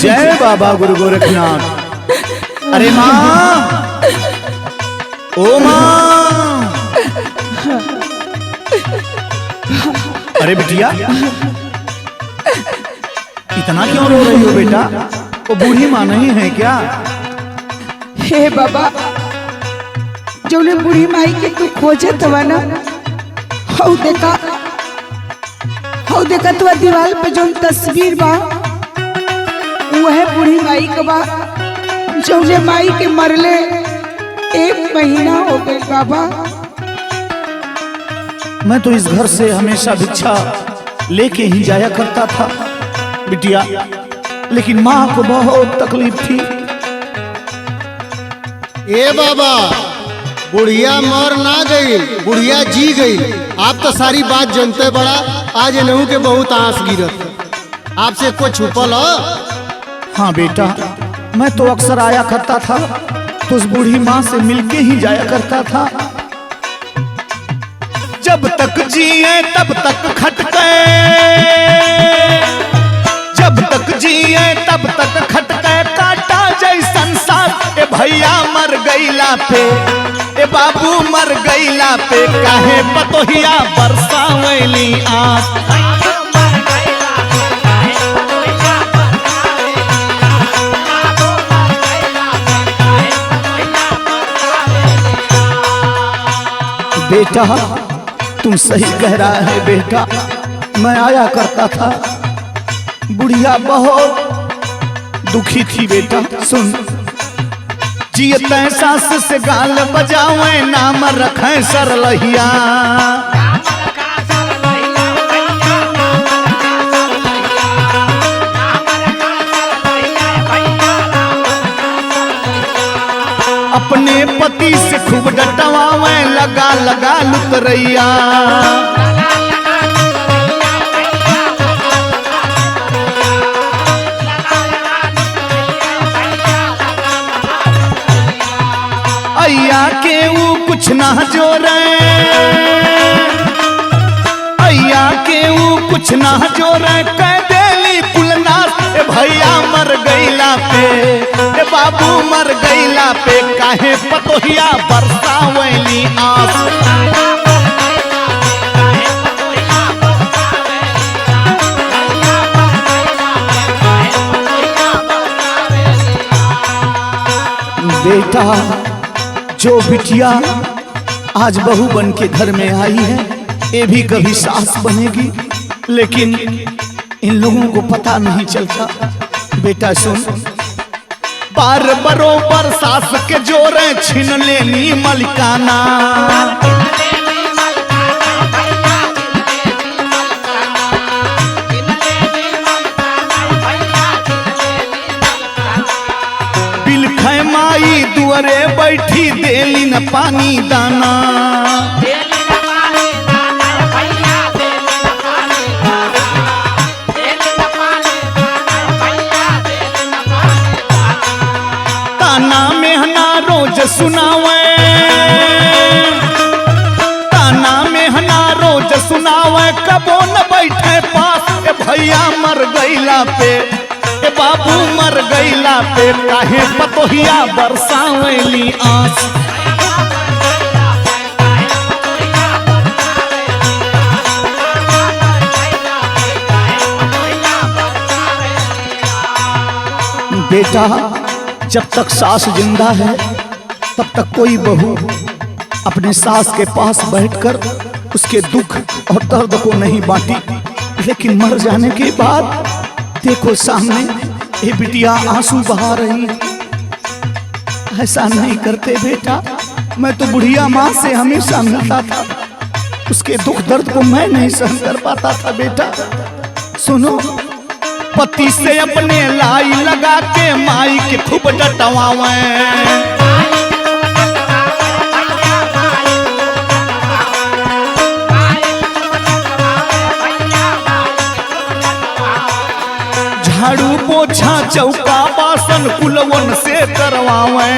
जय बाबा गुरु गोरखनाथ। अरे माँ, ओ माँ, अरे बिटिया इतना क्यों रो रही हो बेटा? वो बूढ़ी माँ नहीं है क्या? हे बाबा, जो ने बूढ़ी माई के तू खोजत हवा ना, हौ देखा तो दीवार पे जो तस्वीर बा वो है बूढ़ी माई का बा, जो ने माई के मरले 1 महीना हो गए बाबा। मैं तो इस घर से हमेशा भिक्षा लेके ही जाया करता था बिटिया, लेकिन माँ को बहुत तकलीफ थी। ए बाबा, बुढ़िया मर ना गई, बुढ़िया जी गई। आप तो सारी बात जानते बड़ा, आज इन्हू के बहुत आंस गिरत। आपसे कुछ छुपल हो? हाँ बेटा, मैं तो अक्सर आया करता था तो उस बूढ़ी माँ से मिलके ही जाया करता था। जब तक जिए तब तक खटके, जब तक जिए तब तक खटके, काटा जैसन साथ। ए भैया मर गईला पे, ए बाबू मर गईला पे, काहे पतोहिया बरसावैली आँख। बेटा तुम सही कह रहा है बेटा, मैं आया करता था, बुढ़िया बहुत दुखी थी बेटा। सुन, जियते सास से गाल बजावे, नाम रखे सरलहिया। अपने पति से खूब डटवावे, लगा लगा लुतरैया। अय्या के वो कुछ ना जोरे, अय्या के वो कुछ ना जोरे, कह देली कुलनाथ। ए भैया मर गईला पे, ए बाबू मर गईला पे, काहे पतोहिया बरसावैली आँस। बेटा जो बिटिया आज बहू बन के घर में आई है, ये भी कभी सास बनेगी, लेकिन इन लोगों को पता नहीं चलता। बेटा सुन, बार बरोबर सास के जोरे छीन लेनी मलिकाना। बिलखै माई दुआरे बैठी, देली न पानी दाना। ताना मेहना रोज सुनावे, ताना मेहना रोज सुनावे, कबो न बैठे पास। ए भैया मर गईला पे, ए बाबू मर गईला पे, काहे पतोहिया बरसावैली आँस। बेटा जब तक सास जिंदा है तब तक कोई बहू अपने सास के पास बैठकर उसके दुख और दर्द को नहीं बांटी, लेकिन मर जाने के बाद देखो सामने ये बिटिया आंसू बहा रही। ऐसा नहीं करते बेटा, मैं तो बुढ़िया माँ से हमेशा मिलता था, उसके दुख दर्द को मैं नहीं सहन कर पाता था बेटा। सुनो, पति से अपने लाई लगा के माई के खूब डटवावे। झाड़ू पोछा चौका बासन कुलवन से करवावे।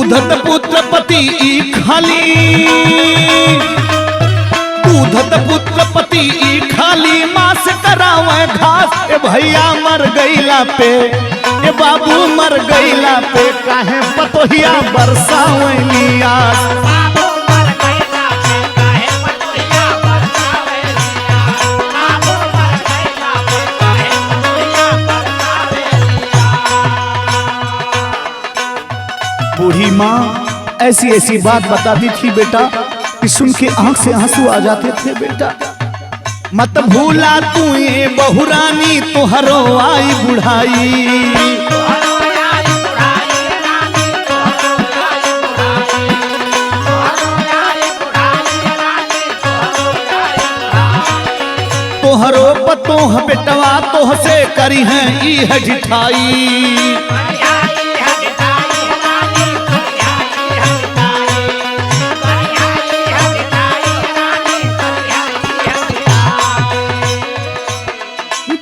दूधत पुत्र पति ई खाली, दूधत पुत्र पति ई खाली, माँ से करावे घास। ए भैया मर गईला पे, ए बाबू मर गईला पे, काहे पतोहिया बरसावली आस। बूढ़ी माँ ऐसी ऐसी बात बताती थी बेटा कि सुन के आंख से आंसू आ जाते थे। बेटा मत भूला तू ये बहुरानी, तुहरो आई बुढ़ाई। तोहरो पतोह बेटवा तोह से करी है ई है जिठाई।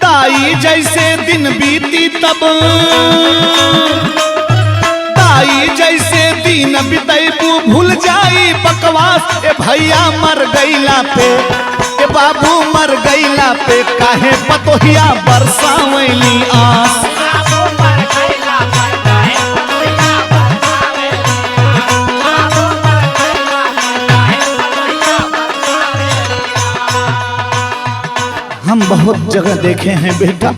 दाई जैसे दिन बीती तब, दाई जैसे दिन बीतैबू भूल जाई बकवास। ए भैया मर गईला पे, ए बाबू मर गईला पे, काहे पतोहिया बरसावली आस। हम बहुत जगह देखे हैं बेटा,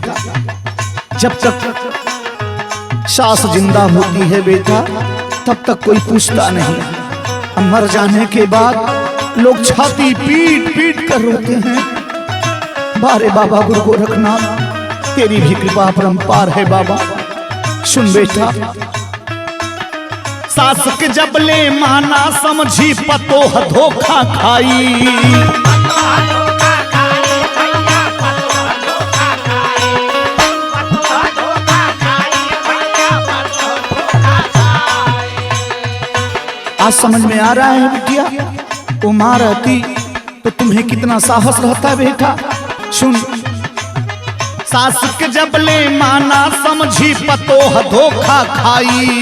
जब तक सास जिंदा होती है बेटा तब तक कोई पूछता नहीं। मर जाने के बाद लोग छाती पीट पीट कर रोते हैं। बारे बाबा गुरु गोरखनाथ तेरी भी कृपा परंपार है बाबा। सुन बेटा, सास के जबले माना समझी पतोह धोखा खाई। आज समझ में आ रहा है बिटिया, वो माँ रहती तो तुम्हें कितना साहस रहता बेटा। सुन, सास के जबले माना समझी पतोह धोखा खाई।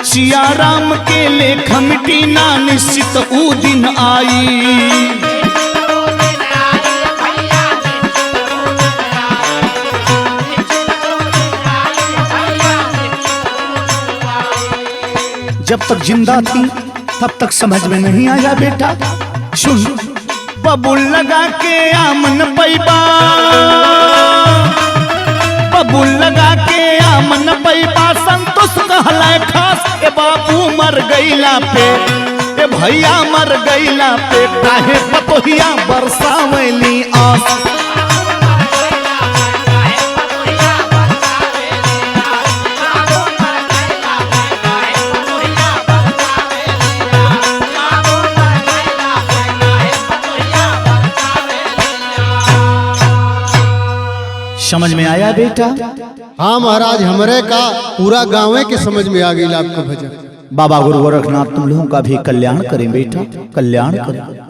सिया राम के लेख मिटी ना निश्चित ऊ दिन आई। जब तक जिंदा थी तब तक समझ में नहीं आया बेटा। सुन, बबुल लगा के आमन पैबा, बबुल लगा के आमन पैबा, संतोष कहला खास। ए बाबू मर गईला पे, ए भैया मर गईला पे, काहे पतोहिया बरसावली आस। समझ में आया बेटा? हाँ महाराज, हमरे का पूरा गाँव के समझ में आ गई आपका भजन। बाबा गुरु गोरखनाथ तुम लोगों का भी कल्याण करें बेटा, कल्याण करें।